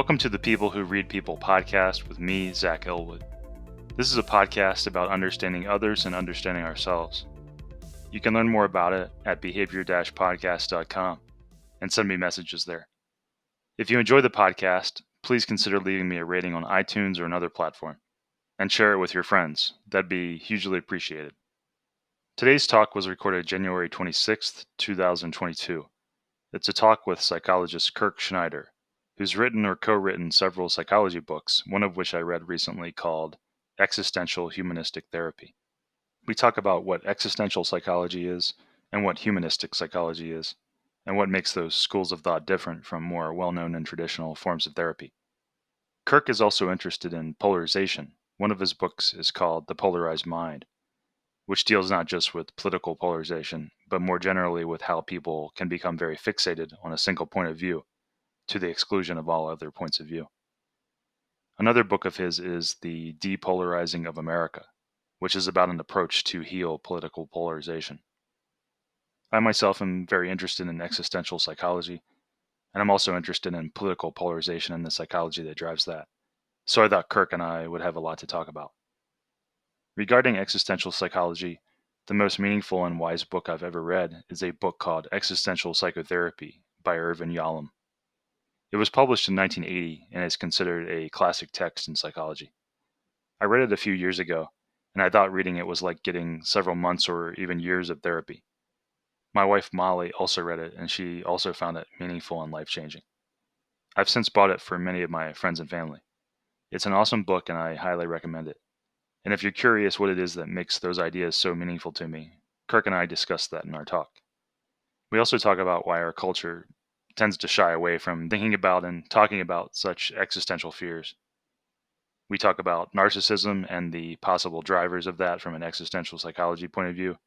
Welcome to the People Who Read People podcast with me, Zach Elwood. This is a podcast about understanding others and understanding ourselves. You can learn more about it at behavior-podcast.com and send me messages there. If you enjoy the podcast, please consider leaving me a rating on iTunes or another platform, and share it with your friends. That'd be hugely appreciated. Today's talk was recorded January 26th, 2022. It's a talk with psychologist Kirk Schneider, who's written or co-written several psychology books, one of which I read recently called Existential-Humanistic Therapy. We talk about what existential psychology is and what humanistic psychology is, and what makes those schools of thought different from more well-known and traditional forms of therapy. Kirk is also interested in polarization. One of his books is called The Polarized Mind, which deals not just with political polarization, but more generally with how people can become very fixated on a single point of view, to the exclusion of all other points of view. Another book of his is The Depolarizing of America, which is about an approach to heal political polarization. I myself am very interested in existential psychology, and I'm also interested in political polarization and the psychology that drives that. So I thought Kirk and I would have a lot to talk about. Regarding existential psychology, the most meaningful and wise book I've ever read is a book called Existential Psychotherapy by Irvin Yalom. It was published in 1980 and is considered a classic text in psychology. I read it a few years ago, and I thought reading it was like getting several months or even years of therapy. My wife Molly also read it, and she also found it meaningful and life-changing. I've since bought it for many of my friends and family. It's an awesome book, and I highly recommend it. And if you're curious what it is that makes those ideas so meaningful to me, Kirk and I discussed that in our talk. We also talk about why our culture tends to shy away from thinking about and talking about such existential fears. We talk about narcissism and the possible drivers of that from an existential psychology point of view.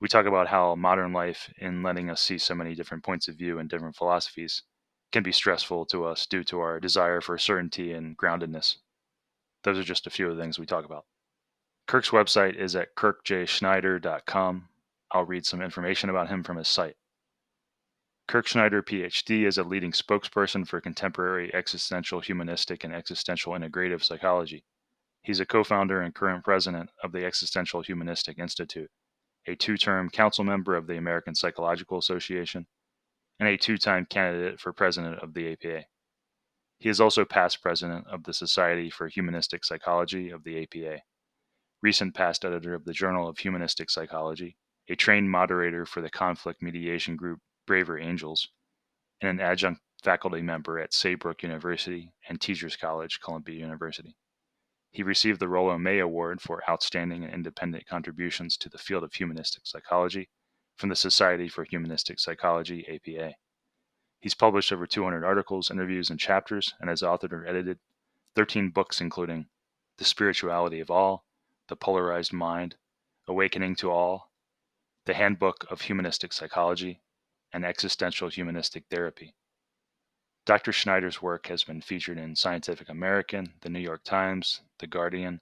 We talk about how modern life, in letting us see so many different points of view and different philosophies, can be stressful to us due to our desire for certainty and groundedness. Those are just a few of the things we talk about. Kirk's website is at kirkjschneider.com. I'll read some information about him from his site. Kirk Schneider, PhD, is a leading spokesperson for contemporary existential humanistic and existential integrative psychology. He's a co-founder and current president of the Existential Humanistic Institute, a two-term council member of the American Psychological Association, and a two-time candidate for president of the APA. He is also past president of the Society for Humanistic Psychology of the APA, recent past editor of the Journal of Humanistic Psychology, a trained moderator for the conflict mediation group Braver Angels, and an adjunct faculty member at Saybrook University and Teachers College, Columbia University. He received the Rollo May Award for outstanding and independent contributions to the field of humanistic psychology from the Society for Humanistic Psychology, APA. He's published over 200 articles, interviews, and chapters, and has authored or edited 13 books, including The Spirituality of All, The Polarized Mind, Awakening to All, The Handbook of Humanistic Psychology, and Existential Humanistic Therapy. Dr. Schneider's work has been featured in Scientific American, The New York Times, The Guardian,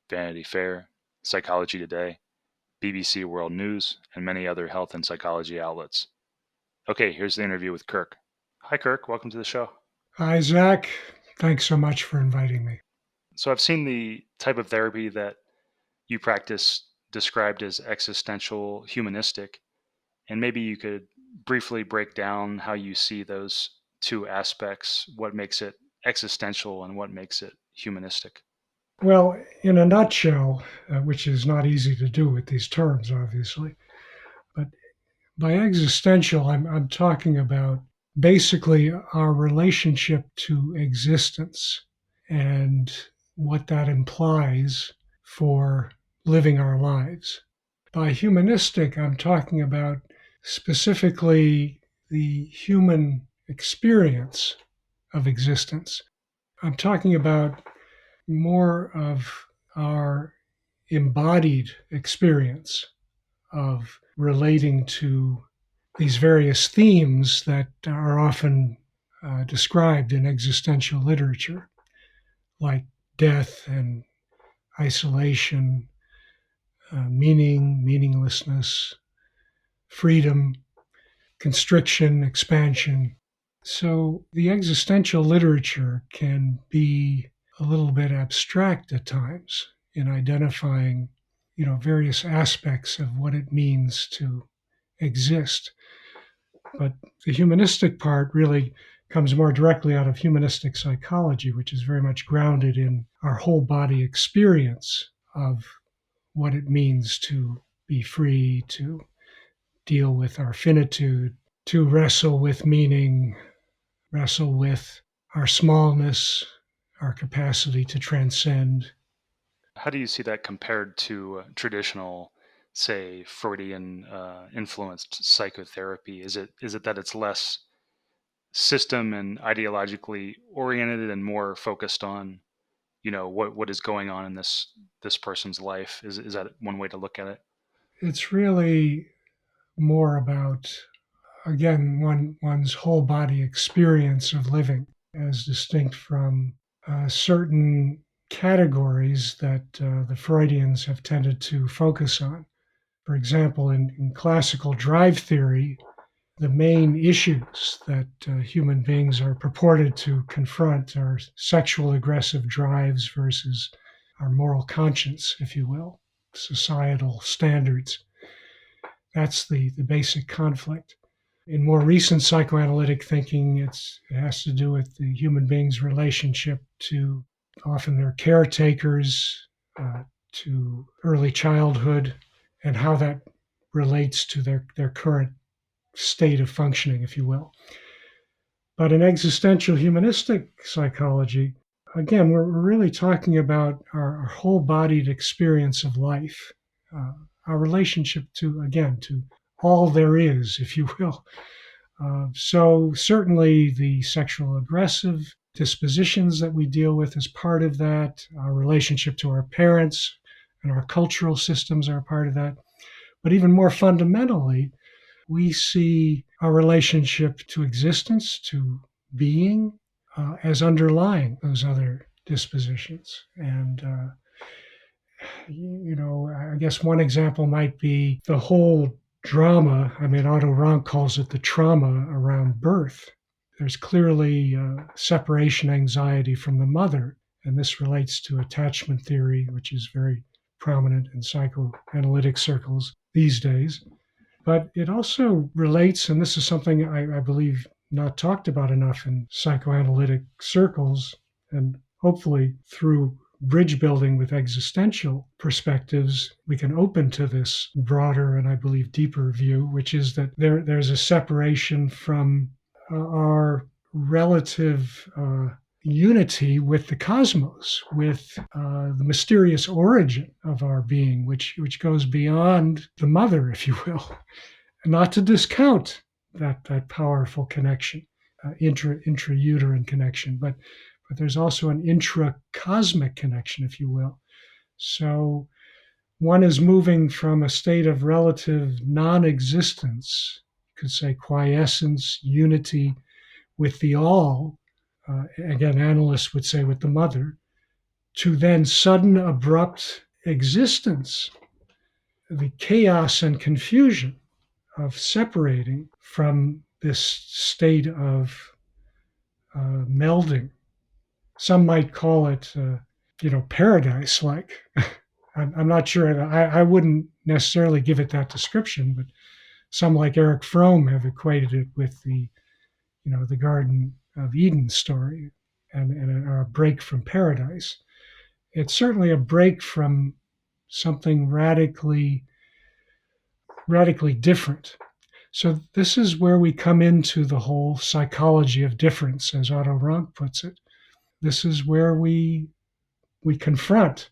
Vanity Fair, Psychology Today, BBC World News, and many other health and psychology outlets. Okay, here's the interview with Kirk. Hi, Kirk. Welcome to the show. Hi, Zach. Thanks so much for inviting me. So I've seen the type of therapy that you practice described as existential humanistic, and maybe you could briefly break down how you see those two aspects, what makes it existential and what makes it humanistic. Well, in a nutshell, which is not easy to do with these terms, obviously, but by existential, I'm talking about basically our relationship to existence and what that implies for living our lives. By humanistic, I'm talking about specifically the human experience of existence. I'm talking about more of our embodied experience of relating to these various themes that are often described in existential literature, like death and isolation, meaning, meaninglessness, freedom, constriction, expansion. So the existential literature can be a little bit abstract at times in identifying, various aspects of what it means to exist. But the humanistic part really comes more directly out of humanistic psychology, which is very much grounded in our whole body experience of what it means to be free, to deal with our finitude, to wrestle with meaning, wrestle with our smallness, our capacity to transcend. How do you see that compared to traditional, say, Freudian influenced psychotherapy? Is it that it's less system and ideologically oriented and more focused on, what is going on in this person's life? Is that one way to look at it? It's really more about, again, one's whole body experience of living as distinct from certain categories that the Freudians have tended to focus on. For example, in classical drive theory, the main issues that human beings are purported to confront are sexual aggressive drives versus our moral conscience, if you will, societal standards. That's the basic conflict. In more recent psychoanalytic thinking, it has to do with the human being's relationship to often their caretakers, to early childhood, and how that relates to their current state of functioning, if you will. But in existential humanistic psychology, again, we're really talking about our whole bodied experience of life, our relationship to all there is, if you will. So certainly the sexual aggressive dispositions that we deal with is part of that. Our relationship to our parents and our cultural systems are a part of that. But even more fundamentally, we see our relationship to existence, to being, as underlying those other dispositions. And, I guess one example might be the whole drama. I mean, Otto Rank calls it the trauma around birth. There's clearly separation anxiety from the mother, and this relates to attachment theory, which is very prominent in psychoanalytic circles these days. But it also relates, and this is something I believe not talked about enough in psychoanalytic circles, and hopefully through bridge building with existential perspectives, we can open to this broader and I believe deeper view, which is that there's a separation from our relative unity with the cosmos, with the mysterious origin of our being, which goes beyond the mother, if you will. Not to discount that powerful connection, intrauterine connection, but there's also an intracosmic connection, if you will. So one is moving from a state of relative non-existence, you could say quiescence, unity with the all, again, analysts would say with the mother, to then sudden abrupt existence, the chaos and confusion of separating from this state of melding. Some might call it, paradise-like. I'm not sure. I wouldn't necessarily give it that description, but some like Eric Fromm have equated it with the Garden of Eden story and a break from paradise. It's certainly a break from something radically different. So this is where we come into the whole psychology of difference, as Otto Rank puts it. This is where we confront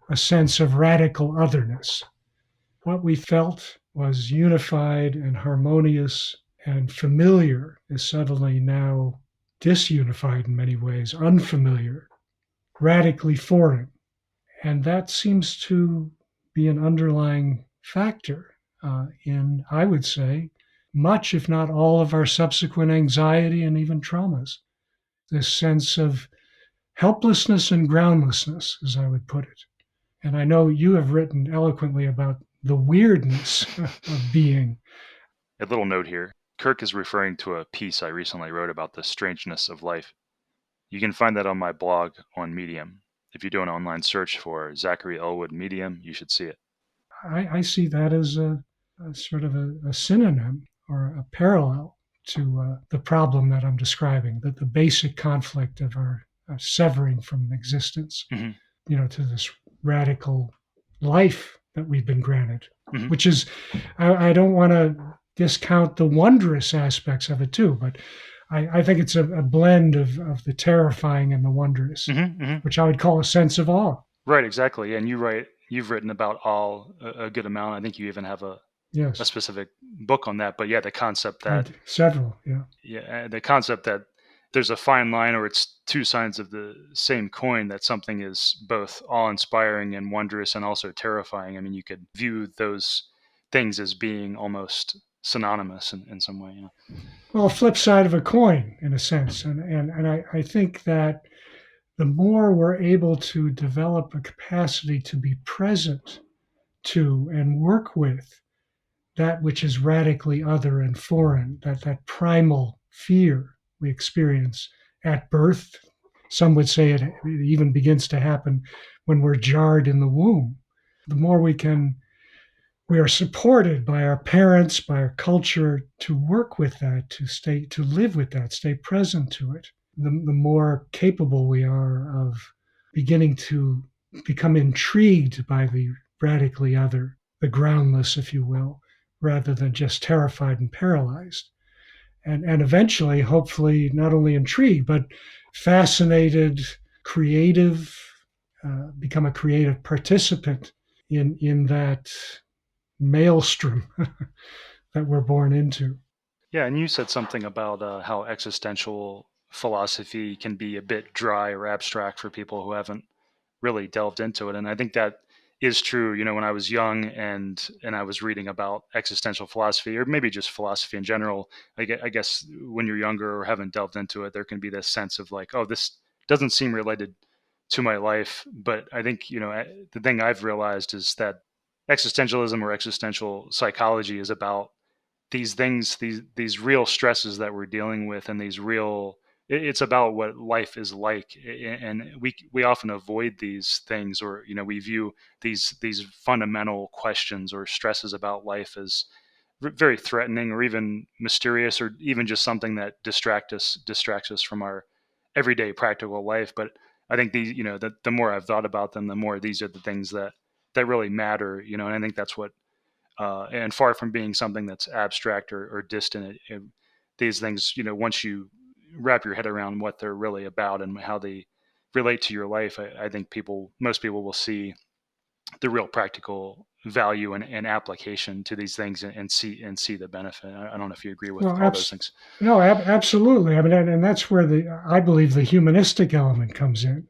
a sense of radical otherness. What we felt was unified and harmonious and familiar is suddenly now disunified in many ways, unfamiliar, radically foreign. And that seems to be an underlying factor in, I would say, much, if not all, of our subsequent anxiety and even traumas. This sense of helplessness and groundlessness, as I would put it. And I know you have written eloquently about the weirdness of being. A little note here. Kirk is referring to a piece I recently wrote about the strangeness of life. You can find that on my blog on Medium. If you do an online search for Zachary Elwood Medium, you should see it. I see that as a sort of a synonym or a parallel to the problem that I'm describing, that the basic conflict of our severing from existence, Mm-hmm. To this radical life that we've been granted, Mm-hmm. which is, I don't want to discount the wondrous aspects of it too, but I think it's a blend of the terrifying and the wondrous, Mm-hmm. Mm-hmm. which I would call a sense of awe. Right, exactly. And you've written about all a good amount. I think you even have a Yes, specific book on that. But yeah, the concept that several, yeah. the concept that there's a fine line, or it's two sides of the same coin, that something is both awe-inspiring and wondrous and also terrifying. I mean, you could view those things as being almost synonymous in some way. Well, a flip side of a coin, in a sense. And I think that the more we're able to develop a capacity to be present to and work with that which is radically other and foreign, that primal fear we experience at birth. Some would say it even begins to happen when we're jarred in the womb. The more we are supported by our parents, by our culture to work with that, to live with that, stay present to it, the more capable we are of beginning to become intrigued by the radically other, the groundless, if you will, rather than just terrified and paralyzed. And eventually, hopefully, not only intrigued, but fascinated, creative, become a creative participant in that maelstrom that we're born into. Yeah, and you said something about how existential philosophy can be a bit dry or abstract for people who haven't really delved into it. And I think that is true. When I was young and I was reading about existential philosophy, or maybe just philosophy in general, I guess when you're younger or haven't delved into it, there can be this sense of like, oh, this doesn't seem related to my life. But I think, the thing I've realized is that existentialism or existential psychology is about these things, these real stresses that we're dealing with, and these real, it's about what life is like. And we often avoid these things, or we view these fundamental questions or stresses about life as very threatening, or even mysterious, or even just something that distracts us from our everyday practical life. But I think the more I've thought about them, the more these are the things that really matter. And I think that's what, and far from being something that's abstract or distant, these things, once you wrap your head around what they're really about and how they relate to your life, I think most people will see the real practical value and application to these things, and see the benefit. I don't know if you agree with Well, all those things. no, absolutely. I mean, and that's where I believe the humanistic element comes in.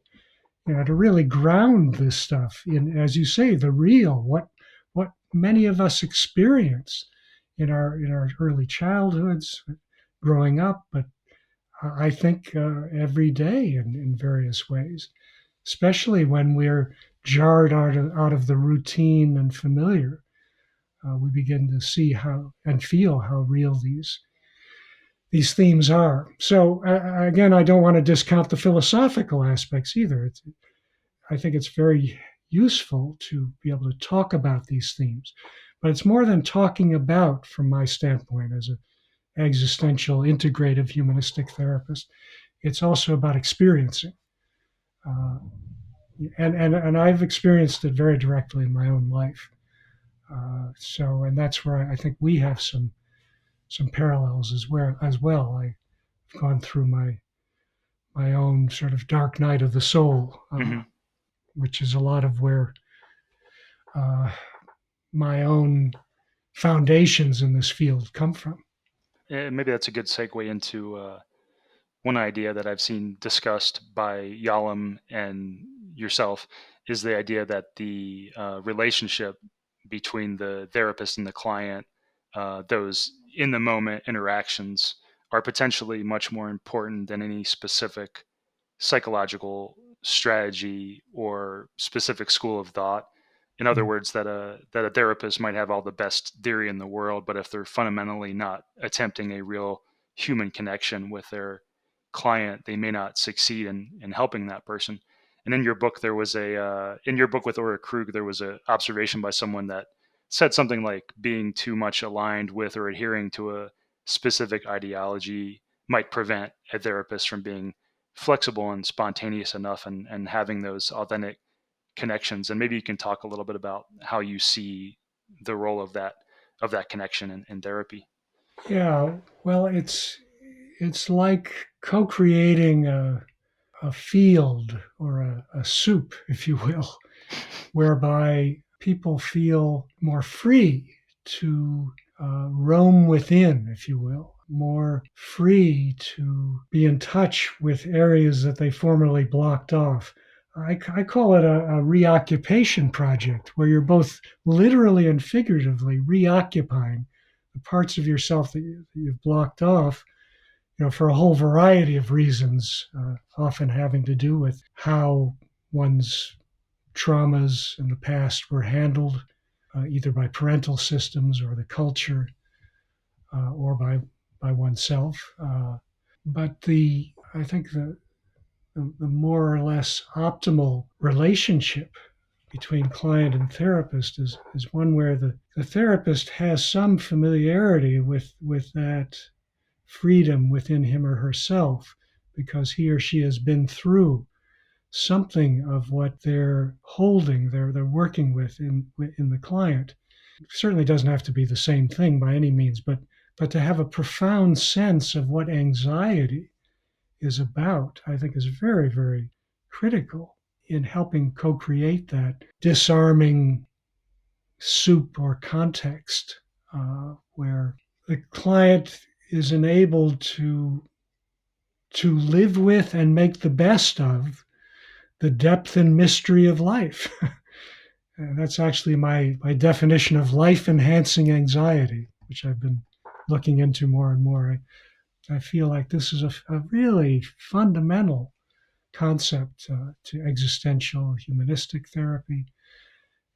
To really ground this stuff in, as you say, the real, what many of us experience in our early childhoods, growing up, but I think every day in various ways, especially when we're jarred out of the routine and familiar. We begin to see how and feel how real these themes are. So again, I don't want to discount the philosophical aspects either. I think it's very useful to be able to talk about these themes, but it's more than talking about, from my standpoint as an existential, integrative, humanistic therapist. It's also about experiencing, uh, and I've experienced it very directly in my own life. And that's where I think we have some parallels as well. I've gone through my own sort of dark night of the soul, Mm-hmm. which is a lot of where uh, my own foundations in this field come from. Maybe that's a good segue into one idea that I've seen discussed by Yalom and yourself, is the idea that the relationship between the therapist and the client, those in the moment interactions, are potentially much more important than any specific psychological strategy or specific school of thought. In other words, that a therapist might have all the best theory in the world, but if they're fundamentally not attempting a real human connection with their client, they may not succeed in helping that person. And in your book, there was in your book with Ora Krug, there was an observation by someone that said something like being too much aligned with or adhering to a specific ideology might prevent a therapist from being flexible and spontaneous enough and having those authentic connections. And maybe you can talk a little bit about how you see the role of that connection in therapy. Yeah, well, it's like co-creating a field or a soup, if you will, whereby people feel more free to roam within, if you will, more free to be in touch with areas that they formerly blocked off. I call it a reoccupation project where you're both literally and figuratively reoccupying the parts of yourself that you've blocked off, for a whole variety of reasons, often having to do with how one's traumas in the past were handled, either by parental systems or the culture, or by oneself. But I think the more or less optimal relationship between client and therapist is one where the therapist has some familiarity with that freedom within him or herself, because he or she has been through something of what they're holding, they're working with in the client. It certainly doesn't have to be the same thing by any means, but to have a profound sense of what anxiety is about, I think is very, very critical in helping co-create that disarming soup or context, where the client is enabled to live with and make the best of the depth and mystery of life. And that's actually my definition of life-enhancing anxiety, which I've been looking into more and more. I feel like this is a really fundamental concept to existential humanistic therapy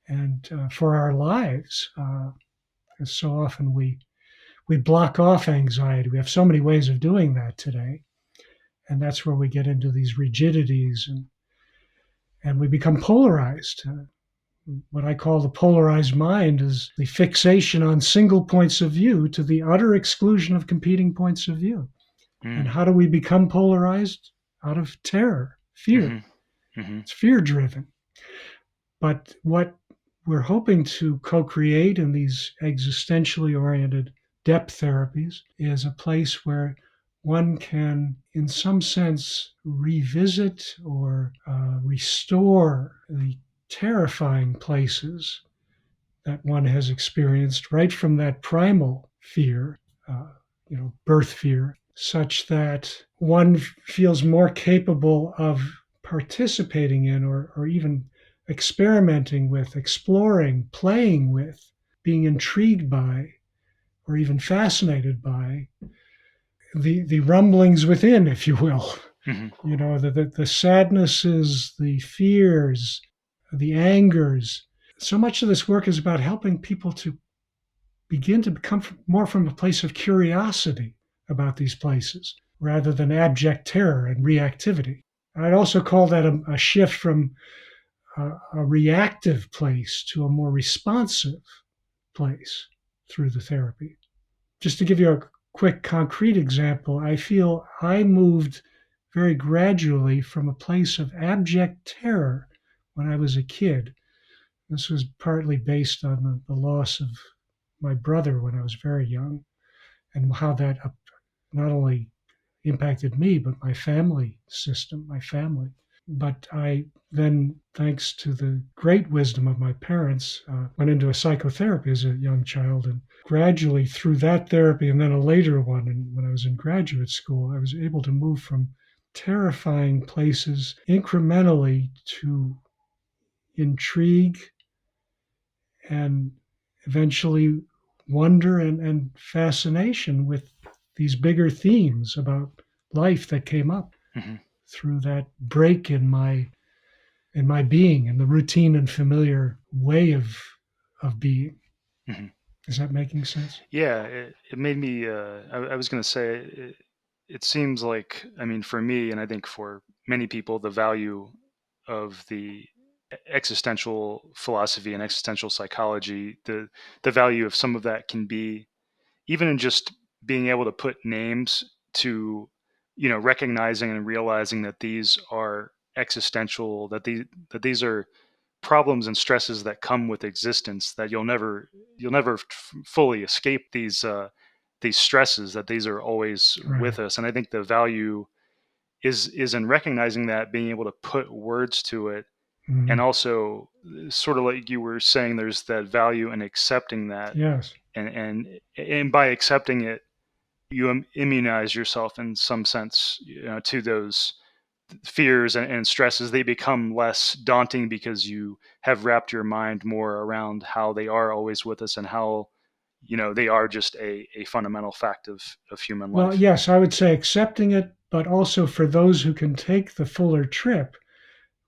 and for our lives. Because so often we block off anxiety. We have so many ways of doing that today. And that's where we get into these rigidities and we become polarized. What I call the polarized mind is the fixation on single points of view to the utter exclusion of competing points of view. And how do we become polarized? Out of terror, fear. Mm-hmm. Mm-hmm. It's fear-driven. But what we're hoping to co-create in these existentially oriented depth therapies is a place where one can, in some sense, revisit or restore the terrifying places that one has experienced right from that primal fear, birth fear, such that one feels more capable of participating in or even experimenting with, exploring, playing with, being intrigued by, or even fascinated by the rumblings within, if you will. Mm-hmm. The sadnesses, the fears, the angers. So much of this work is about helping people to begin to become more from a place of curiosity about these places rather than abject terror and reactivity. I'd also call that a shift from a reactive place to a more responsive place through the therapy. Just to give you a quick concrete example, I feel I moved very gradually from a place of abject terror when I was a kid. This was partly based on the loss of my brother when I was very young, and how that not only impacted me, but my family system, my family. But I then, thanks to the great wisdom of my parents, went into a psychotherapy as a young child. And gradually through that therapy, and then a later one, and when I was in graduate school, I was able to move from terrifying places incrementally to intrigue and eventually wonder and fascination with these bigger themes about life that came up through that break in my in my being, in the routine and familiar way of being. Hmm. Is that making sense? Yeah, it made me. I was going to say, it seems like, I mean, for me, and I think for many people, the value of the existential philosophy and existential psychology, the value of some of that can be even in just being able to put names to, recognizing and realizing that these are existential, that these are problems and stresses that come with existence, that you'll never fully escape these stresses, that these are always Right. with us. And I think the value is in recognizing that, being able to put words to it, and Hmm. also sort of like you were saying, there's that value in accepting that, Yes. and by accepting it, you immunize yourself in some sense, to those fears and stresses. They become less daunting because you have wrapped your mind more around how they are always with us, and how, they are just a fundamental fact of human Well, life. yes, I would say accepting it, but also for those who can take the fuller trip,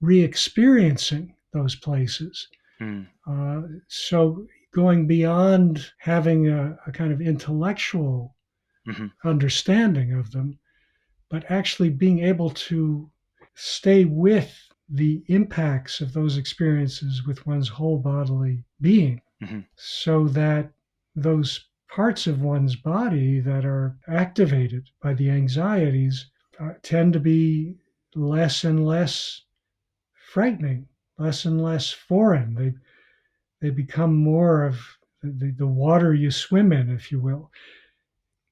re experiencing those places. Mm, So going beyond having a kind of intellectual hmm. understanding of them, but actually being able to stay with the impacts of those experiences with one's whole bodily being, Hmm. so that those parts of one's body that are activated by the anxieties tend to be less and less frightening, less and less foreign. They become more of the water you swim in, if you will.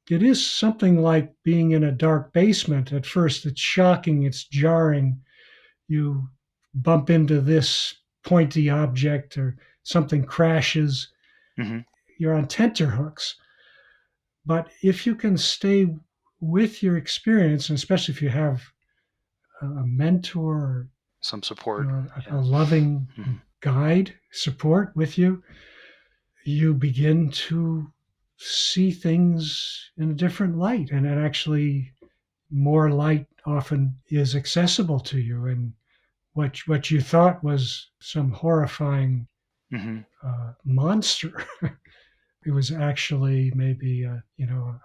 It is something like being in a dark basement. At first, it's shocking, it's jarring. You bump into this pointy object or something crashes. Hmm. You're on tenterhooks. But if you can stay with your experience, and especially if you have a mentor or Some support. a Yeah. loving Hmm. guide, support with you, you begin to see things in a different light. And it actually, more light often is accessible to you. And what you thought was some horrifying Hmm. monster, it was actually maybe a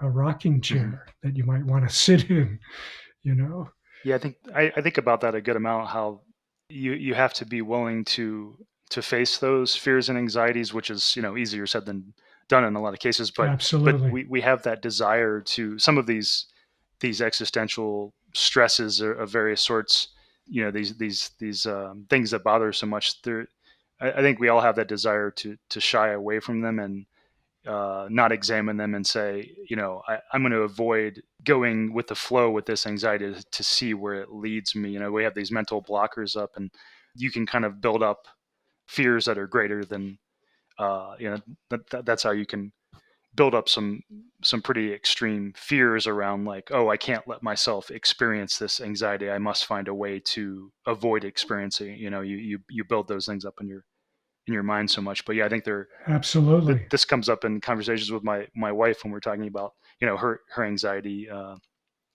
rocking Hmm. chair that you might want to sit in. You know, Yeah, I think about that a good amount. How you have to be willing to face those fears and anxieties, which is, easier said than done in a lot of cases. But absolutely. we have that desire to, some of these existential stresses of various sorts. These things that bother us so much. I think we all have that desire to shy away from them, and not examine them and say, I'm going to avoid going with the flow with this anxiety to see where it leads me. We have these mental blockers up, and you can kind of build up fears that are greater than, that's how you can build up some pretty extreme fears around, like, oh, I can't let myself experience this anxiety. I must find a way to avoid experiencing it. You build those things up in your mind so much. But yeah, I think Absolutely. this comes up in conversations with my wife when we're talking about, her anxiety,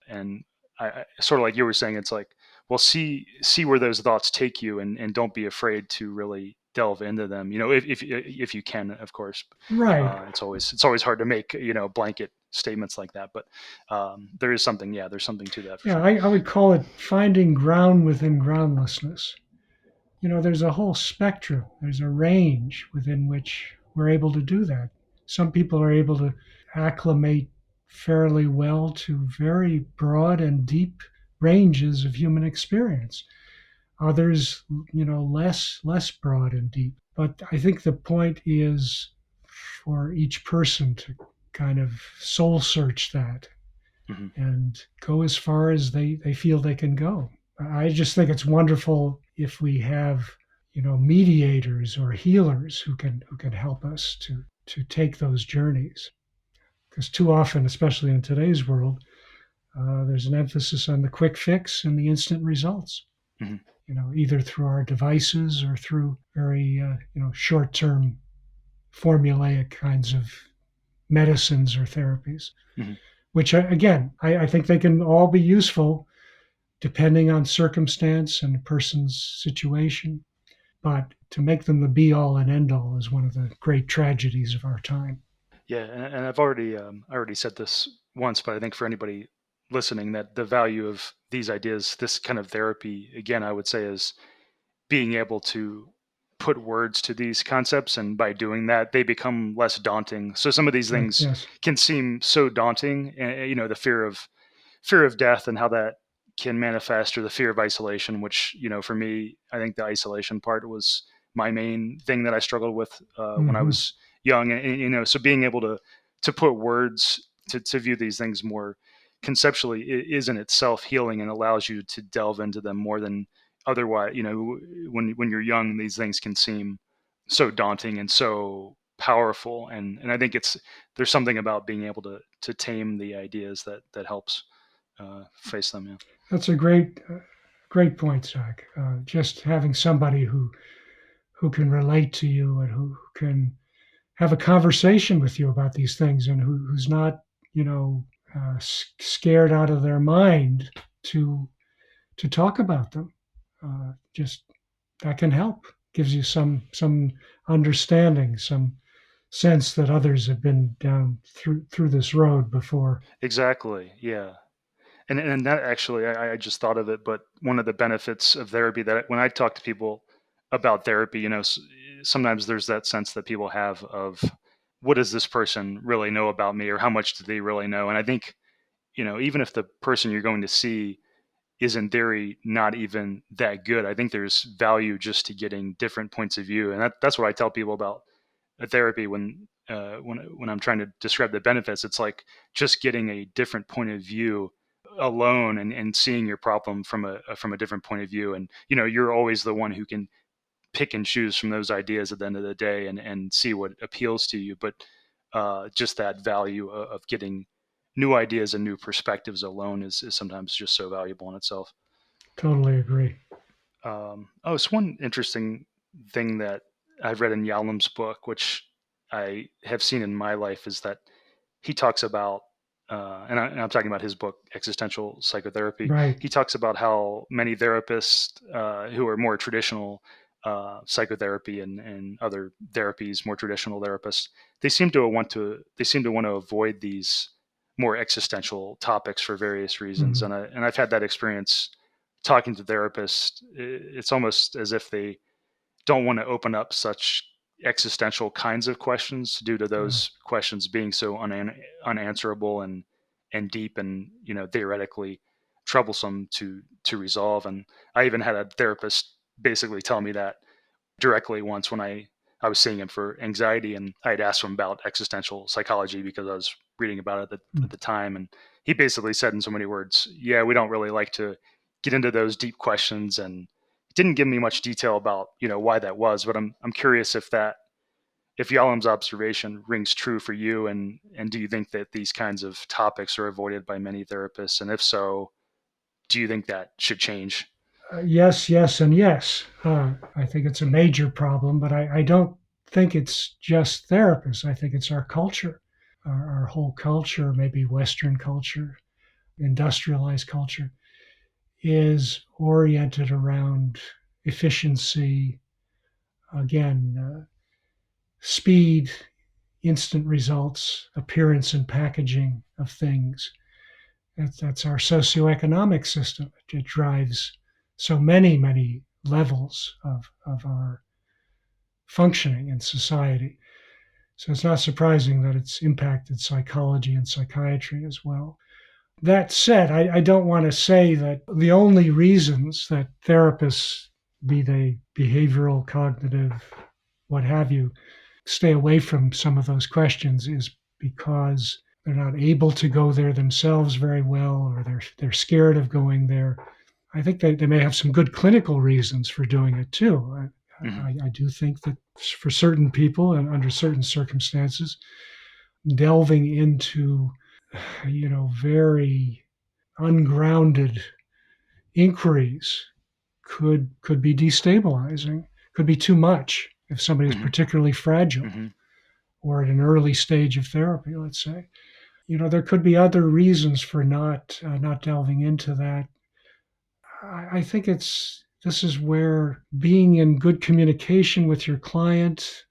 and I sort of like you were saying, it's like, well, see where those thoughts take you, and don't be afraid to really delve into them, if you can, of course. Right. It's always hard to make, blanket statements like that, but there's something to that for Yeah, sure. I would call it finding ground within groundlessness. There's a whole spectrum, there's a range within which we're able to do that. Some people are able to acclimate fairly well to very broad and deep ranges of human experience. Others, less broad and deep. But I think the point is for each person to kind of soul search that Hmm. and go as far as they feel they can go. I just think it's wonderful if we have, mediators or healers who can help us to take those journeys. Because too often, especially in today's world, there's an emphasis on the quick fix and the instant results. Hmm. Either through our devices or through very short-term formulaic kinds of medicines or therapies. Hmm. Which again, I think they can all be useful depending on circumstance and a person's situation. But to make them the be all and end all is one of the great tragedies of our time. Yeah, and I've already said this once, but I think for anybody listening, that the value of these ideas, this kind of therapy, again, I would say is being able to put words to these concepts, and by doing that, they become less daunting. So some of these Right. things Yes. can seem so daunting, and the fear of death and how that can manifest, or the fear of isolation, which, for me, I think the isolation part was my main thing that I struggled with when I Mm-hmm. was young. And, so being able to put words to view these things more conceptually is in itself healing, and allows you to delve into them more than otherwise. When you're young, these things can seem so daunting and so powerful. And I think there's something about being able to tame the ideas that helps face them. Yeah. That's a great point, Zach. Just having somebody who can relate to you and who can have a conversation with you about these things, and who's not, scared out of their mind to talk about them. Just that can help. Gives you some understanding, some sense that others have been down through this road before. Exactly. Yeah. And that actually, I just thought of it, but one of the benefits of therapy, that when I talk to people about therapy, sometimes there's that sense that people have of, what does this person really know about me, or how much do they really know? And I think, even if the person you're going to see is in theory not even that good, I think there's value just to getting different points of view. And that's what I tell people about therapy when I'm trying to describe the benefits. It's like just getting a different point of view alone, and seeing your problem from a different point of view. And you're always the one who can pick and choose from those ideas at the end of the day, and see what appeals to you. But just that value of getting new ideas and new perspectives alone is sometimes just so valuable in itself. Totally agree. It's one interesting thing that I've read in Yalom's book, which I have seen in my life, is that he talks about, and I'm talking about his book, Existential Psychotherapy. Right. He talks about how many therapists who are more traditional, psychotherapy and other therapies, more traditional therapists, they seem to want to avoid these more existential topics for various reasons. Mm-hmm. And I've had that experience talking to therapists. It's almost as if they don't want to open up such existential kinds of questions, due to Yeah. those questions being so unanswerable and deep, and theoretically troublesome to resolve. And I even had a therapist basically tell me that directly once, when I was seeing him for anxiety, and I had asked him about existential psychology because I was reading about it at the time. And he basically said in so many words, yeah, we don't really like to get into those deep questions. And didn't give me much detail about why that was. But I'm curious if Yalom's observation rings true for you, and do you think that these kinds of topics are avoided by many therapists, and if so, do you think that should change? Yes, yes, and yes. I think it's a major problem, but I don't think it's just therapists. I think it's our culture, our whole culture, maybe Western culture, industrialized culture, is oriented around efficiency, again, speed, instant results, appearance and packaging of things. That's our socioeconomic system. It drives so many levels of our functioning in society. So it's not surprising that it's impacted psychology and psychiatry as well. That said, I don't want to say that the only reasons that therapists, be they behavioral, cognitive, what have you, stay away from some of those questions is because they're not able to go there themselves very well, or they're scared of going there. I think they may have some good clinical reasons for doing it too. Mm-hmm. I do think that for certain people and under certain circumstances, delving into very ungrounded inquiries could be destabilizing, could be too much if somebody is Mm-hmm. particularly fragile Mm-hmm. or at an early stage of therapy, let's say. There could be other reasons for not delving into that. I think this is where being in good communication with your client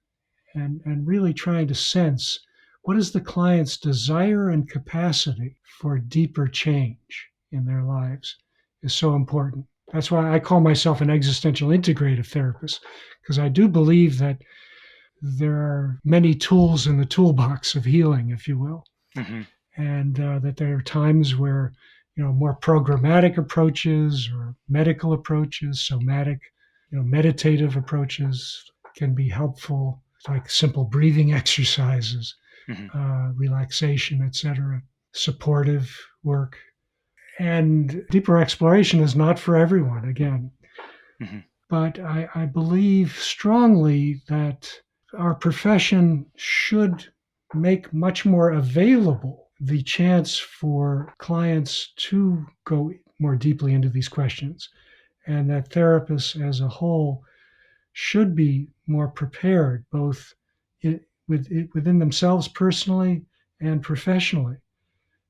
and really trying to sense what is the client's desire and capacity for deeper change in their lives is so important. That's why I call myself an existential integrative therapist, because I do believe that there are many tools in the toolbox of healing, if you will, Mm-hmm. and that there are times where more programmatic approaches or medical approaches, somatic, meditative approaches can be helpful, like simple breathing exercises, Mm-hmm. relaxation, etc. Supportive work, and deeper exploration is not for everyone. Again, Mm-hmm. but I believe strongly that our profession should make much more available the chance for clients to go more deeply into these questions, and that therapists as a whole should be more prepared, both within themselves personally and professionally,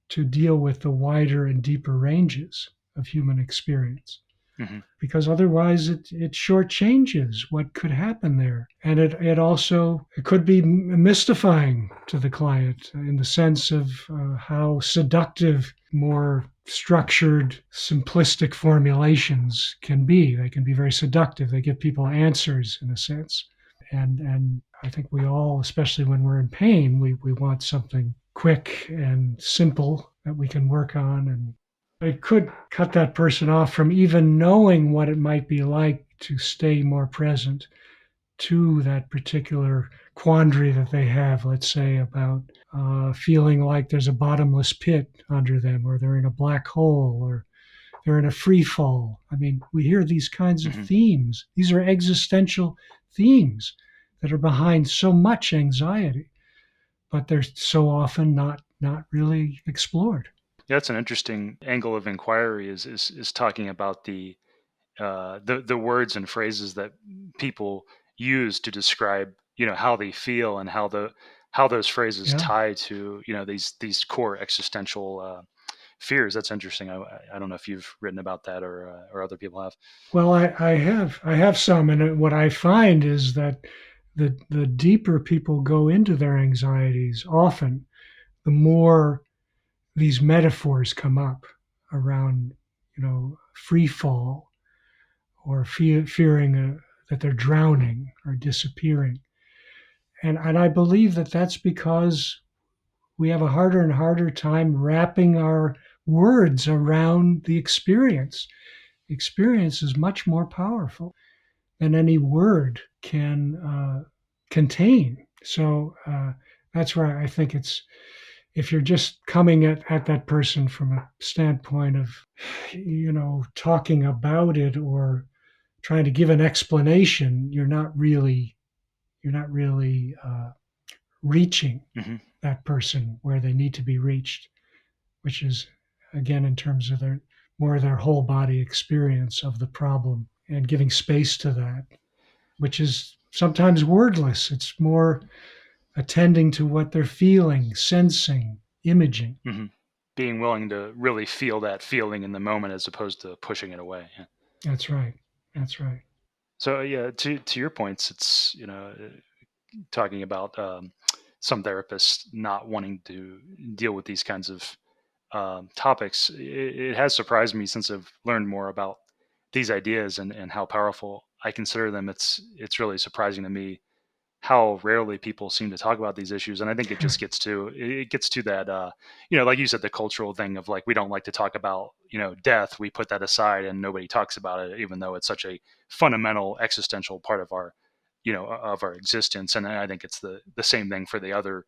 to deal with the wider and deeper ranges of human experience, Mm-hmm. because otherwise it shortchanges what could happen there. And it also it could be mystifying to the client in the sense of how seductive more structured, simplistic formulations can be. They can be very seductive. They give people answers in a sense. And I think we all, especially when we're in pain, we want something quick and simple that we can work on, and it could cut that person off from even knowing what it might be like to stay more present to that particular quandary that they have, let's say, about feeling like there's a bottomless pit under them, or they're in a black hole, or they're in a free fall. I mean, we hear these kinds of Mm-hmm. themes. These are existential themes that are behind so much anxiety, but they're so often not really explored. Yeah, that's an interesting angle of inquiry. Is talking about the words and phrases that people use to describe how they feel, and how those phrases Yeah. tie to these core existential fears. That's interesting. I don't know if you've written about that, or other people have. Well, I have some, and what I find is that the deeper people go into their anxieties, often the more these metaphors come up around, free fall, or fearing that they're drowning or disappearing, and I believe that that's because we have a harder and harder time wrapping our words around the experience. The experience is much more powerful than any word can contain. So that's where I think it's, if you're just coming at that person from a standpoint of, talking about it or trying to give an explanation, you're not really reaching Mm-hmm. that person where they need to be reached, which is, again, in terms of their whole body experience of the problem, and giving space to that, which is sometimes wordless. It's more attending to what they're feeling, sensing, imaging. Mm-hmm. Being willing to really feel that feeling in the moment, as opposed to pushing it away. Yeah. That's right. That's right. So yeah, to your points, it's talking about some therapists not wanting to deal with these kinds of topics. It has surprised me since I've learned more about these ideas, and how powerful I consider them. It's really surprising to me how rarely people seem to talk about these issues. And I think it gets to that, like you said, the cultural thing of, like, we don't like to talk about, death. We put that aside and nobody talks about it, even though it's such a fundamental existential part of our existence. And I think it's the same thing for the other,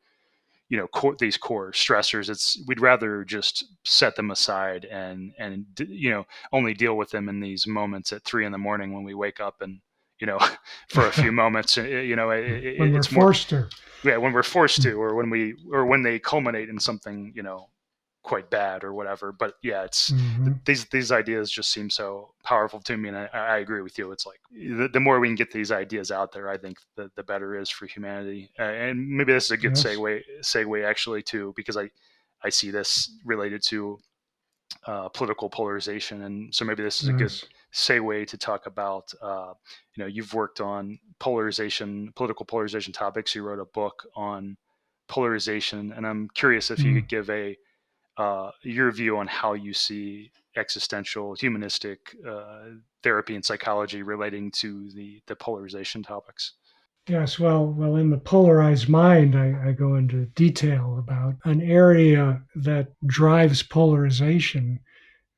these core stressors. It's, we'd rather just set them aside, and only deal with them in these moments at 3 a.m. when we wake up, and for a few moments. When we're It's more, forced to. yeah, when we're forced to, or when they culminate in something quite bad or whatever. But yeah, it's Mhm. these ideas just seem so powerful to me, and I agree with you. It's like the more we can get these ideas out there, I think the better it is for humanity. And maybe this is a good Yes. segue actually too, because I see this related to political polarization. And so maybe this is a good Yes. segue to talk about, you've worked on political polarization topics. You wrote a book on polarization, and I'm curious if you Mm. could give your view on how you see existential humanistic therapy and psychology relating to the polarization topics. Yes, well, in the polarized mind, I go into detail about an area that drives polarization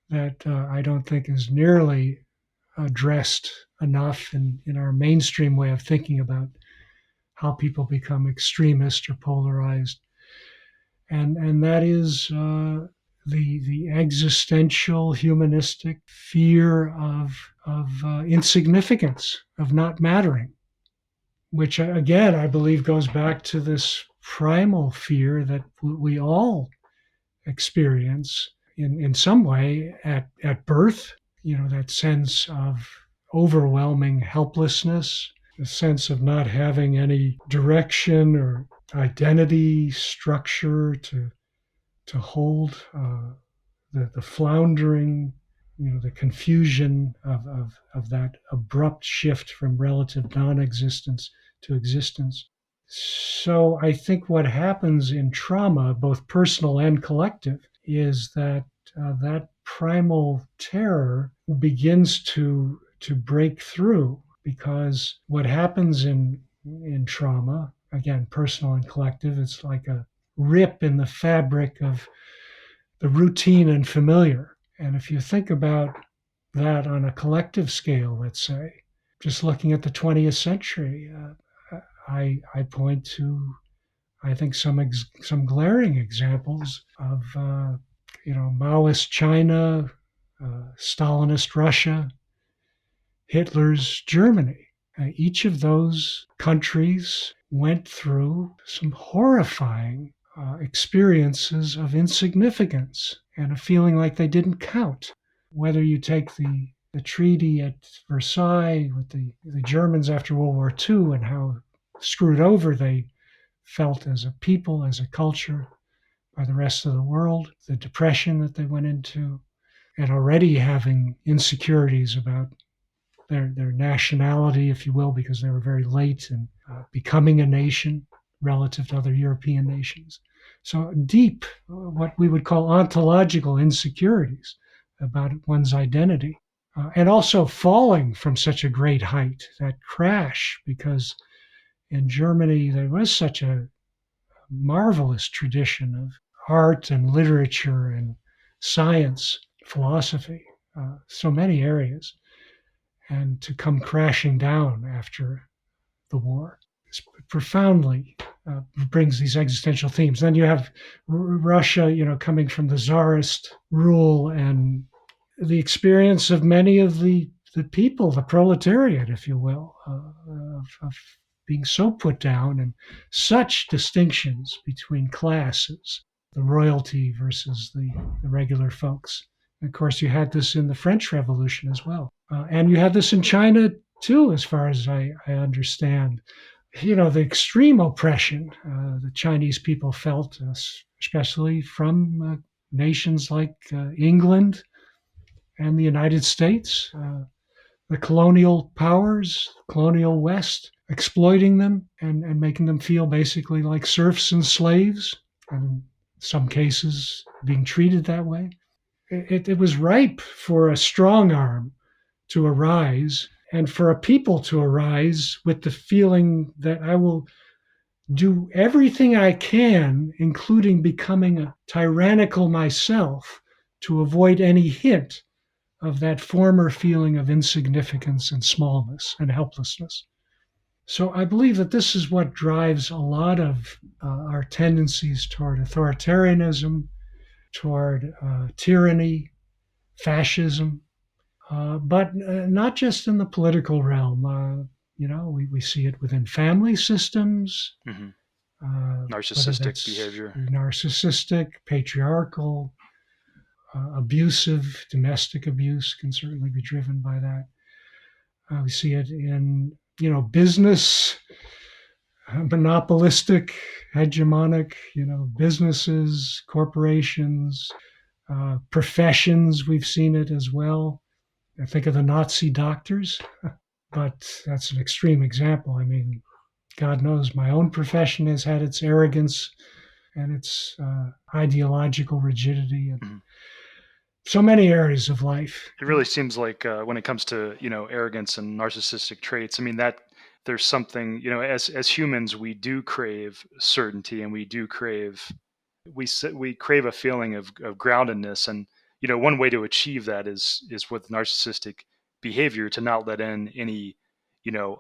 that I don't think is nearly addressed enough in our mainstream way of thinking about how people become extremist or polarized, and that is the existential humanistic fear of insignificance, of not mattering, which again I believe goes back to this primal fear that we all experience in some way at birth. That sense of overwhelming helplessness, the sense of not having any direction or identity structure to hold, the floundering, the confusion of that abrupt shift from relative non-existence to existence. So I think what happens in trauma, both personal and collective, is that that primal terror begins to break through, because what happens in trauma, again, personal and collective, it's like a rip in the fabric of the routine and familiar. And if you think about that on a collective scale, let's say, just looking at the 20th century, I point to, I think, some glaring examples of Maoist China, Stalinist Russia, Hitler's Germany. Each of those countries went through some horrifying experiences of insignificance and a feeling like they didn't count. Whether you take the treaty at Versailles with the Germans after World War II and how screwed over they felt as a people, as a culture, by the rest of the world, the depression that they went into, and already having insecurities about their nationality, if you will, because they were very late in becoming a nation relative to other European nations. So deep, what we would call ontological insecurities about one's identity. And also falling from such a great height, that crash, because in Germany there was such a marvelous tradition of art and literature and science, philosophy, so many areas, and to come crashing down after the war. It's profoundly brings these existential themes. Then you have Russia, coming from the czarist rule and the experience of many of the people, the proletariat, if you will, of being so put down, and such distinctions between classes, the royalty versus the regular folks. And of course, you had this in the French Revolution as well. And you had this in China too, as far as I understand. The extreme oppression the Chinese people felt, especially from nations like England and the United States, the colonial powers, colonial West, exploiting them and making them feel basically like serfs and slaves, and in some cases being treated that way. It was ripe for a strong arm to arise, and for a people to arise with the feeling that I will do everything I can, including becoming a tyrannical myself, to avoid any hint of that former feeling of insignificance and smallness and helplessness. So I believe that this is what drives a lot of our tendencies toward authoritarianism, toward tyranny, fascism, but not just in the political realm. We see it within family systems, Mm-hmm. whether Narcissistic that's behavior. narcissistic, patriarchal, abusive, domestic abuse can certainly be driven by that. We see it in, business, monopolistic, hegemonic, businesses, corporations, Professions, we've seen it as well. I think of the Nazi doctors, but that's an extreme example. I mean, God knows my own profession has had its arrogance and its ideological rigidity and so many areas of life. It really seems like when it comes to arrogance and narcissistic traits, I mean that there's something as humans we do crave certainty and we crave a feeling of groundedness, and one way to achieve that is with narcissistic behavior to not let in any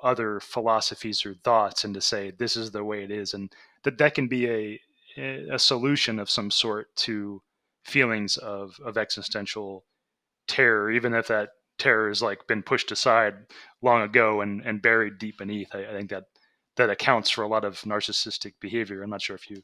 other philosophies or thoughts and to say this is the way it is, and that can be a solution of some sort to feelings of existential terror, even if that terror has like been pushed aside long ago and buried deep beneath. I think that accounts for a lot of narcissistic behavior. I'm not sure if you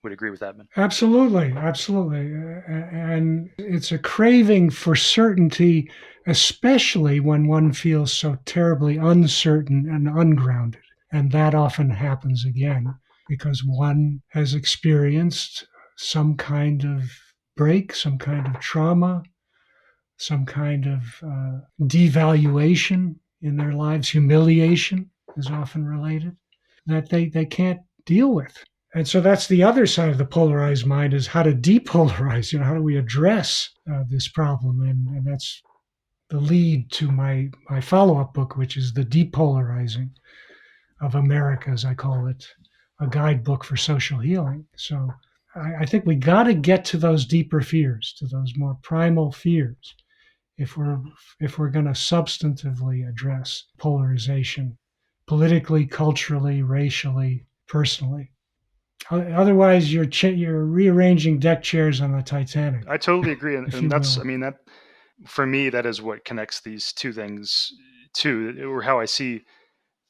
would agree with that, man. Absolutely, absolutely. And it's a craving for certainty, especially when one feels so terribly uncertain and ungrounded. And that often happens again because one has experienced some kind of break, some kind of trauma, some kind of devaluation in their lives. Humiliation is often related that they can't deal with. And so that's the other side of the polarized mind, is how to depolarize. How do we address this problem? And that's the lead to my follow-up book, which is The Depolarizing of America, as I call it, a guidebook for social healing. So I think we got to get to those deeper fears, to those more primal fears, if we're going to substantively address polarization, politically, culturally, racially, personally. Otherwise, you're rearranging deck chairs on the Titanic. I totally agree, and that's, I mean, that for me, that is what connects these two things too, or how I see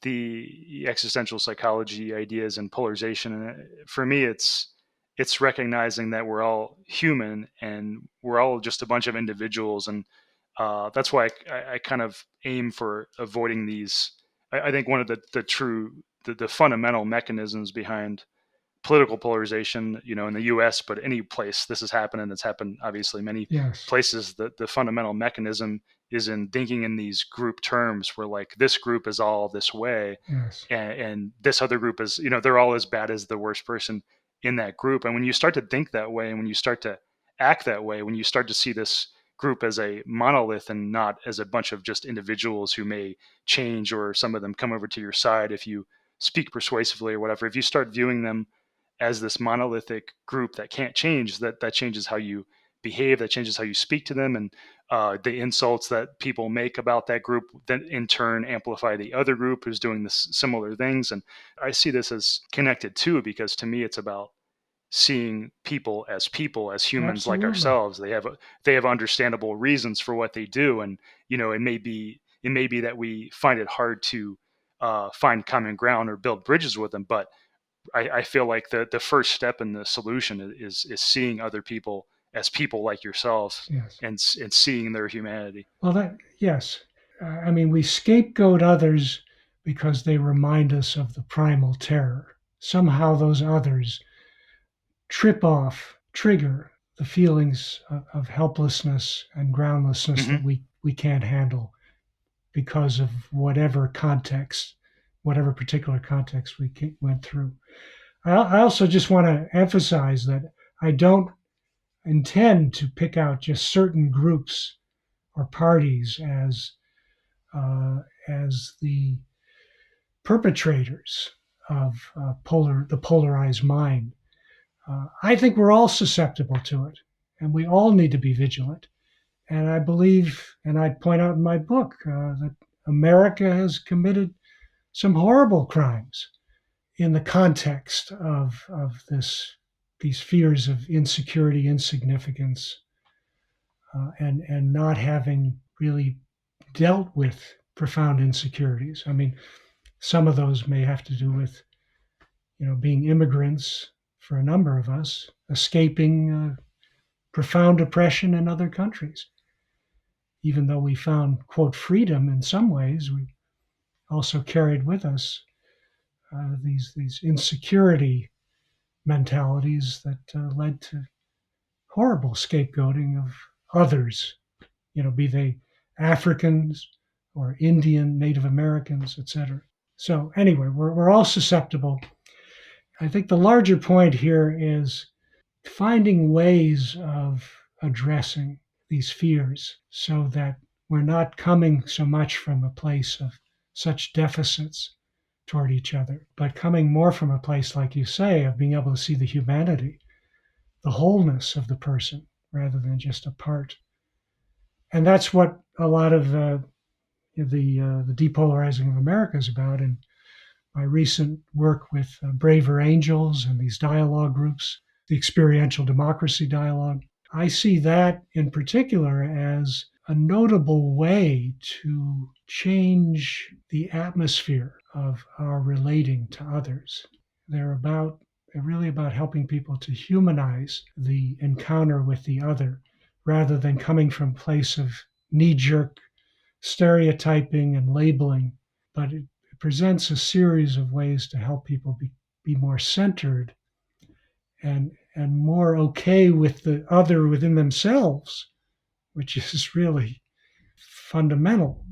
the existential psychology ideas and polarization. And for me, it's recognizing that we're all human and we're all just a bunch of individuals, and that's why I kind of aim for avoiding these. I think one of the fundamental mechanisms behind political polarization, in the U.S., but any place this has happened, and it's happened obviously many places. The fundamental mechanism is in thinking in these group terms, where like this group is all this way, and this other group is, they're all as bad as the worst person in that group. And when you start to think that way, and when you start to act that way, when you start to see this group as a monolith and not as a bunch of just individuals who may change, or some of them come over to your side if you speak persuasively or whatever, if you start viewing them as this monolithic group that can't change, that changes how you behave, that changes how you speak to them, and the insults that people make about that group then in turn amplify the other group who's doing this similar things. And I see this as connected too, because to me it's about seeing people as humans. Absolutely. Like ourselves. They have understandable reasons for what they do, and it may be that we find it hard to find common ground or build bridges with them, but I feel like the first step in the solution is seeing other people as people like yourselves, and seeing their humanity. Well, yes. I mean, we scapegoat others because they remind us of the primal terror. Somehow those others trigger the feelings of helplessness and groundlessness that we can't handle because of whatever particular context we went through. I also just want to emphasize that I don't intend to pick out just certain groups or parties as the perpetrators of the polarized mind. I think we're all susceptible to it, and we all need to be vigilant. And I believe, and I point out in my book, that America has committed some horrible crimes in the context of these fears of insecurity, insignificance, and not having really dealt with profound insecurities. I mean, some of those may have to do with, being immigrants for a number of us, escaping profound oppression in other countries. Even though we found, quote, freedom in some ways, we also carried with us these insecurity mentalities that led to horrible scapegoating of others, be they Africans or Indian, Native Americans, etc. So anyway, we're all susceptible. I think the larger point here is finding ways of addressing these fears so that we're not coming so much from a place of such deficits toward each other, but coming more from a place, like you say, of being able to see the humanity, the wholeness of the person, rather than just a part. And that's what a lot of the depolarizing of America is about. And my recent work with Braver Angels and these dialogue groups, the experiential democracy dialogue, I see that in particular as a notable way to change the atmosphere of our relating to others. They're really about helping people to humanize the encounter with the other rather than coming from a place of knee-jerk stereotyping and labeling. But it presents a series of ways to help people be more centered and more okay with the other within themselves, which is really fundamental,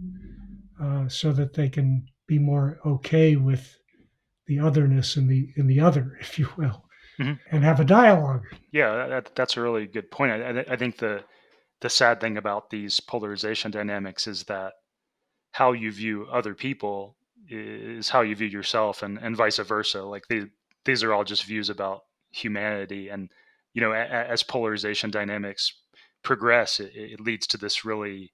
so that they can be more okay with the otherness in the other, if you will, and have a dialogue. Yeah, that's a really good point. I think the sad thing about these polarization dynamics is that how you view other people is how you view yourself, and vice versa. Like these are all just views about humanity, and as polarization dynamics progress, it leads to this really,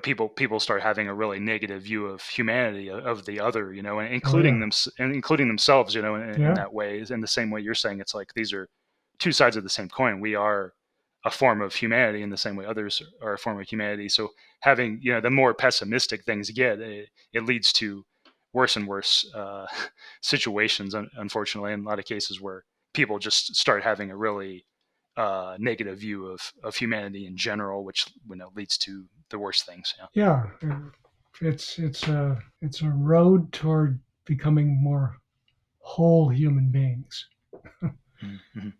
people start having a really negative view of humanity, of the other, and including themselves, in that way. In the same way you're saying, it's like these are two sides of the same coin. We are a form of humanity in the same way others are a form of humanity. So having, the more pessimistic things get, it leads to worse and worse situations, unfortunately, in a lot of cases where people just start having a really negative view of humanity in general, which leads to the worst things. Yeah, it's a road toward becoming more whole human beings. Mm-hmm.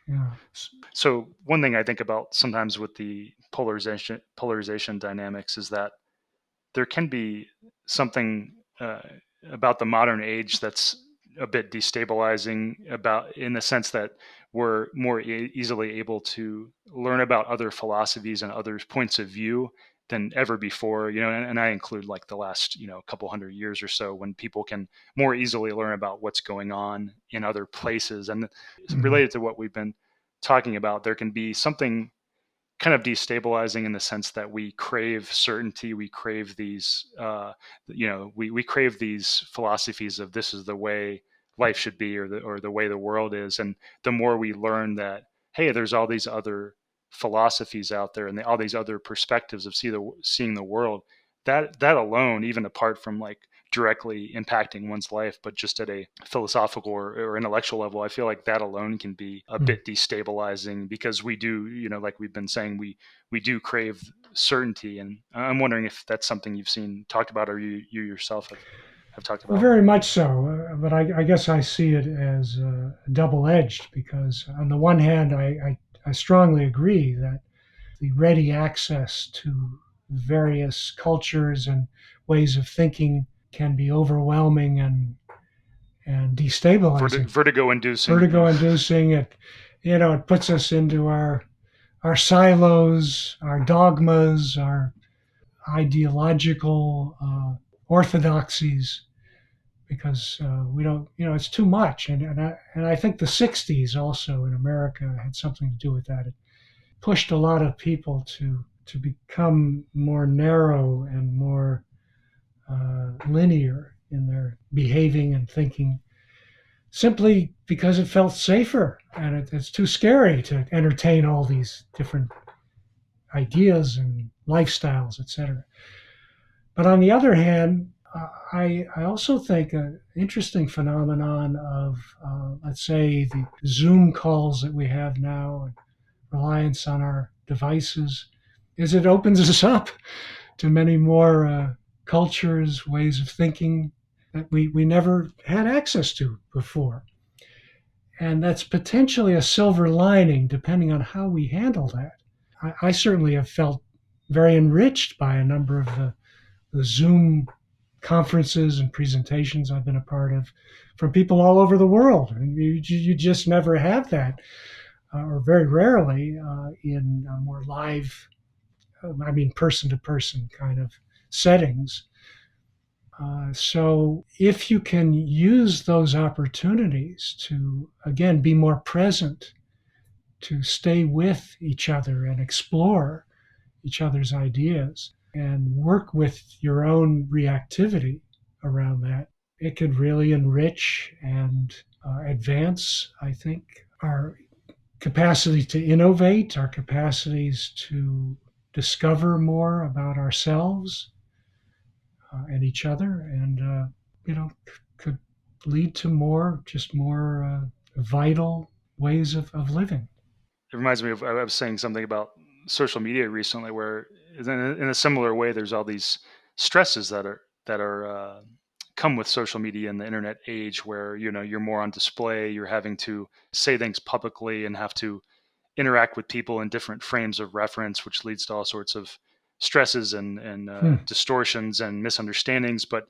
Yeah. So one thing I think about sometimes with the polarization dynamics is that there can be something about the modern age that's a bit destabilizing, in the sense that we're more easily able to learn about other philosophies and others' points of view than ever before, and I include like the last, couple hundred years or so, when people can more easily learn about what's going on in other places. And related to what we've been talking about, there can be something kind of destabilizing in the sense that we crave certainty. We crave these, we crave these philosophies of this is the way life should be, or the way the world is. And the more we learn that, hey, there's all these other philosophies out there, and all these other perspectives of seeing the world, that alone, even apart from like directly impacting one's life, but just at a philosophical or intellectual level, I feel like that alone can be a bit destabilizing, because we do, like we've been saying, we do crave certainty. And I'm wondering if that's something you've seen talked about, or you yourself have talked about. Well, very much so. But I guess I see it as double-edged, because on the one hand, I strongly agree that the ready access to various cultures and ways of thinking can be overwhelming and destabilizing. Vertigo-inducing. It puts us into our silos, our dogmas, our ideological orthodoxies, because we don't, it's too much. And I think the 60s also in America had something to do with that. It pushed a lot of people to become more narrow and more linear in their behaving and thinking, simply because it felt safer, and it's too scary to entertain all these different ideas and lifestyles, etc. But on the other hand, I also think an interesting phenomenon of, let's say, the Zoom calls that we have now, and reliance on our devices, is it opens us up to many more cultures, ways of thinking that we never had access to before. And that's potentially a silver lining depending on how we handle that. I certainly have felt very enriched by a number of the Zoom conferences and presentations I've been a part of from people all over the world. And you just never have that, or very rarely, in more live, person to person kind of settings. So if you can use those opportunities to, again, be more present, to stay with each other and explore each other's ideas and work with your own reactivity around that, it could really enrich and advance, I think, our capacity to innovate, our capacities to discover more about ourselves and each other, and could lead to more vital ways of living. It reminds me of, I was saying something about social media recently, where in a similar way, there's all these stresses that are come with social media and the internet age, where you're more on display, you're having to say things publicly and have to interact with people in different frames of reference, which leads to all sorts of stresses and distortions and misunderstandings. But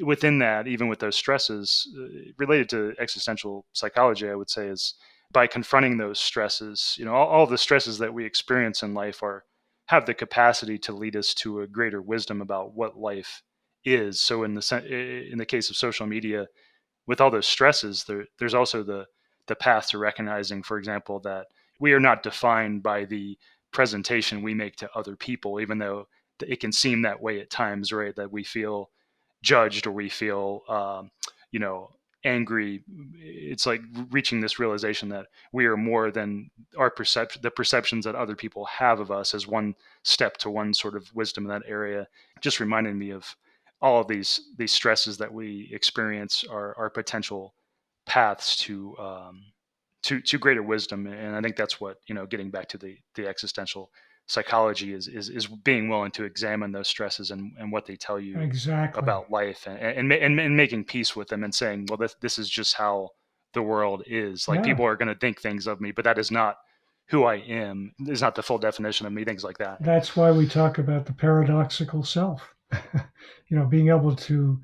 within that, even with those stresses, related to existential psychology, I would say is by confronting those stresses, all the stresses that we experience in life have the capacity to lead us to a greater wisdom about what life is. So in the case of social media, with all those stresses, there's also the path to recognizing, for example, that we are not defined by the presentation we make to other people, even though it can seem that way at times, right? That we feel judged, or we feel, you know, angry. It's like reaching this realization that we are more than the perceptions that other people have of us, as one step to one sort of wisdom in that area. Just reminded me of all of these stresses that we experience are potential paths to greater wisdom. And I think that's what, getting back to the existential psychology is being willing to examine those stresses and what they tell you Exactly. about life, and making peace with them, and saying, well, this is just how the world is. Like, Yeah. people are going to think things of me, but that is not who I am. Is not the full definition of me. Things like that. That's why we talk about the paradoxical self. Being able to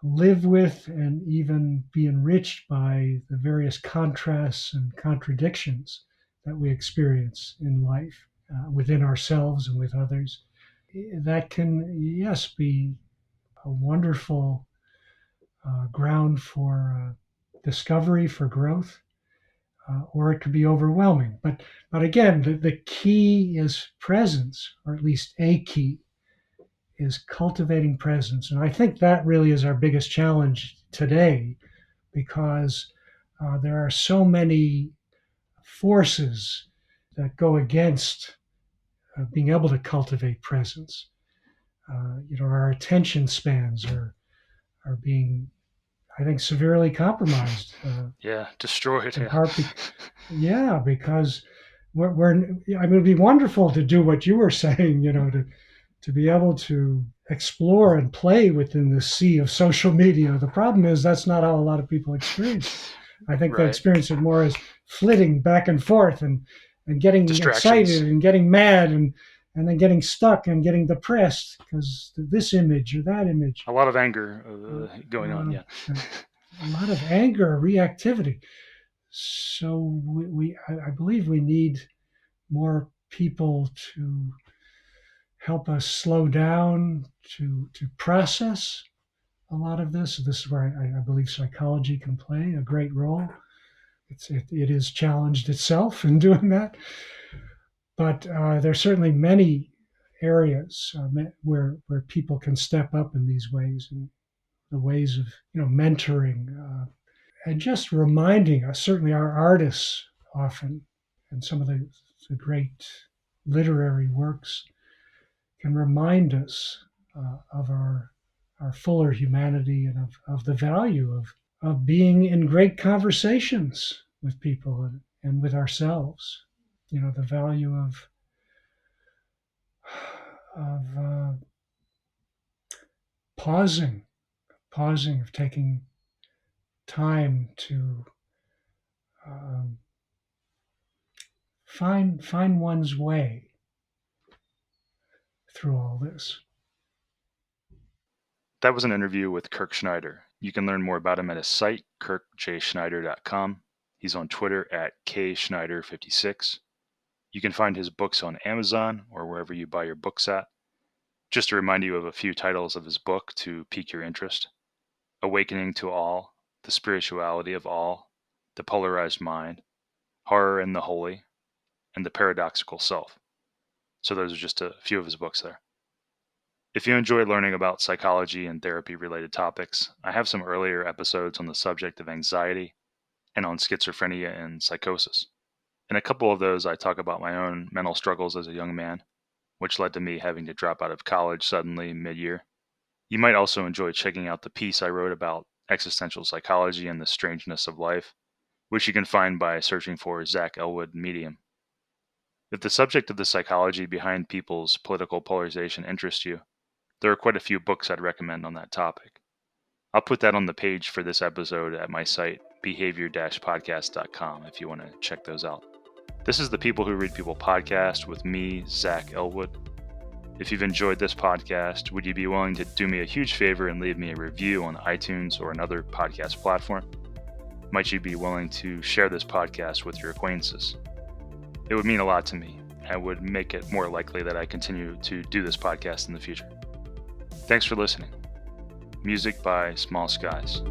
live with and even be enriched by the various contrasts and contradictions that we experience in life, within ourselves and with others. That can, yes, be a wonderful ground for discovery, for growth, or it could be overwhelming. But again, the key is presence, or at least a key is cultivating presence. And I think that really is our biggest challenge today, because there are so many forces that go against being able to cultivate presence. Our attention spans are being, I think, severely compromised. Yeah, destroyed. In Yeah. part, yeah, because it'd be wonderful to do what you were saying, to be able to explore and play within the sea of social media. The problem is that's not how a lot of people experience it. I think they Right. experience it more as flitting back and forth and getting excited and getting mad and then getting stuck and getting depressed because this image or that image. A lot of anger going on. Yeah. A lot of anger, reactivity. So I believe we need more people to help us slow down, to process a lot of this. This is where I believe psychology can play a great role. It is challenged itself in doing that, but there are certainly many areas where people can step up in these ways, and the ways of mentoring, and just reminding us. Certainly, our artists often, and some of the great literary works can remind us of our fuller humanity and of the value of being in great conversations with people and with ourselves. The value of pausing, of taking time to um, find one's way through all this. That was an interview with Kirk Schneider. You can learn more about him at his site, kirkjschneider.com. He's on Twitter at kschneider56. You can find his books on Amazon or wherever you buy your books at. Just to remind you of a few titles of his book to pique your interest: Awakening to All, The Spirituality of All, The Polarized Mind, Horror and the Holy, and The Paradoxical Self. So those are just a few of his books there. If you enjoy learning about psychology and therapy-related topics, I have some earlier episodes on the subject of anxiety and on schizophrenia and psychosis. In a couple of those, I talk about my own mental struggles as a young man, which led to me having to drop out of college suddenly mid-year. You might also enjoy checking out the piece I wrote about existential psychology and the strangeness of life, which you can find by searching for Zach Elwood Medium. If the subject of the psychology behind people's political polarization interests you, there are quite a few books I'd recommend on that topic. I'll put that on the page for this episode at my site, behavior-podcast.com, if you want to check those out. This is the People Who Read People podcast with me, Zach Elwood. If you've enjoyed this podcast, would you be willing to do me a huge favor and leave me a review on iTunes or another podcast platform? Might you be willing to share this podcast with your acquaintances? It would mean a lot to me and would make it more likely that I continue to do this podcast in the future. Thanks for listening. Music by Small Skies.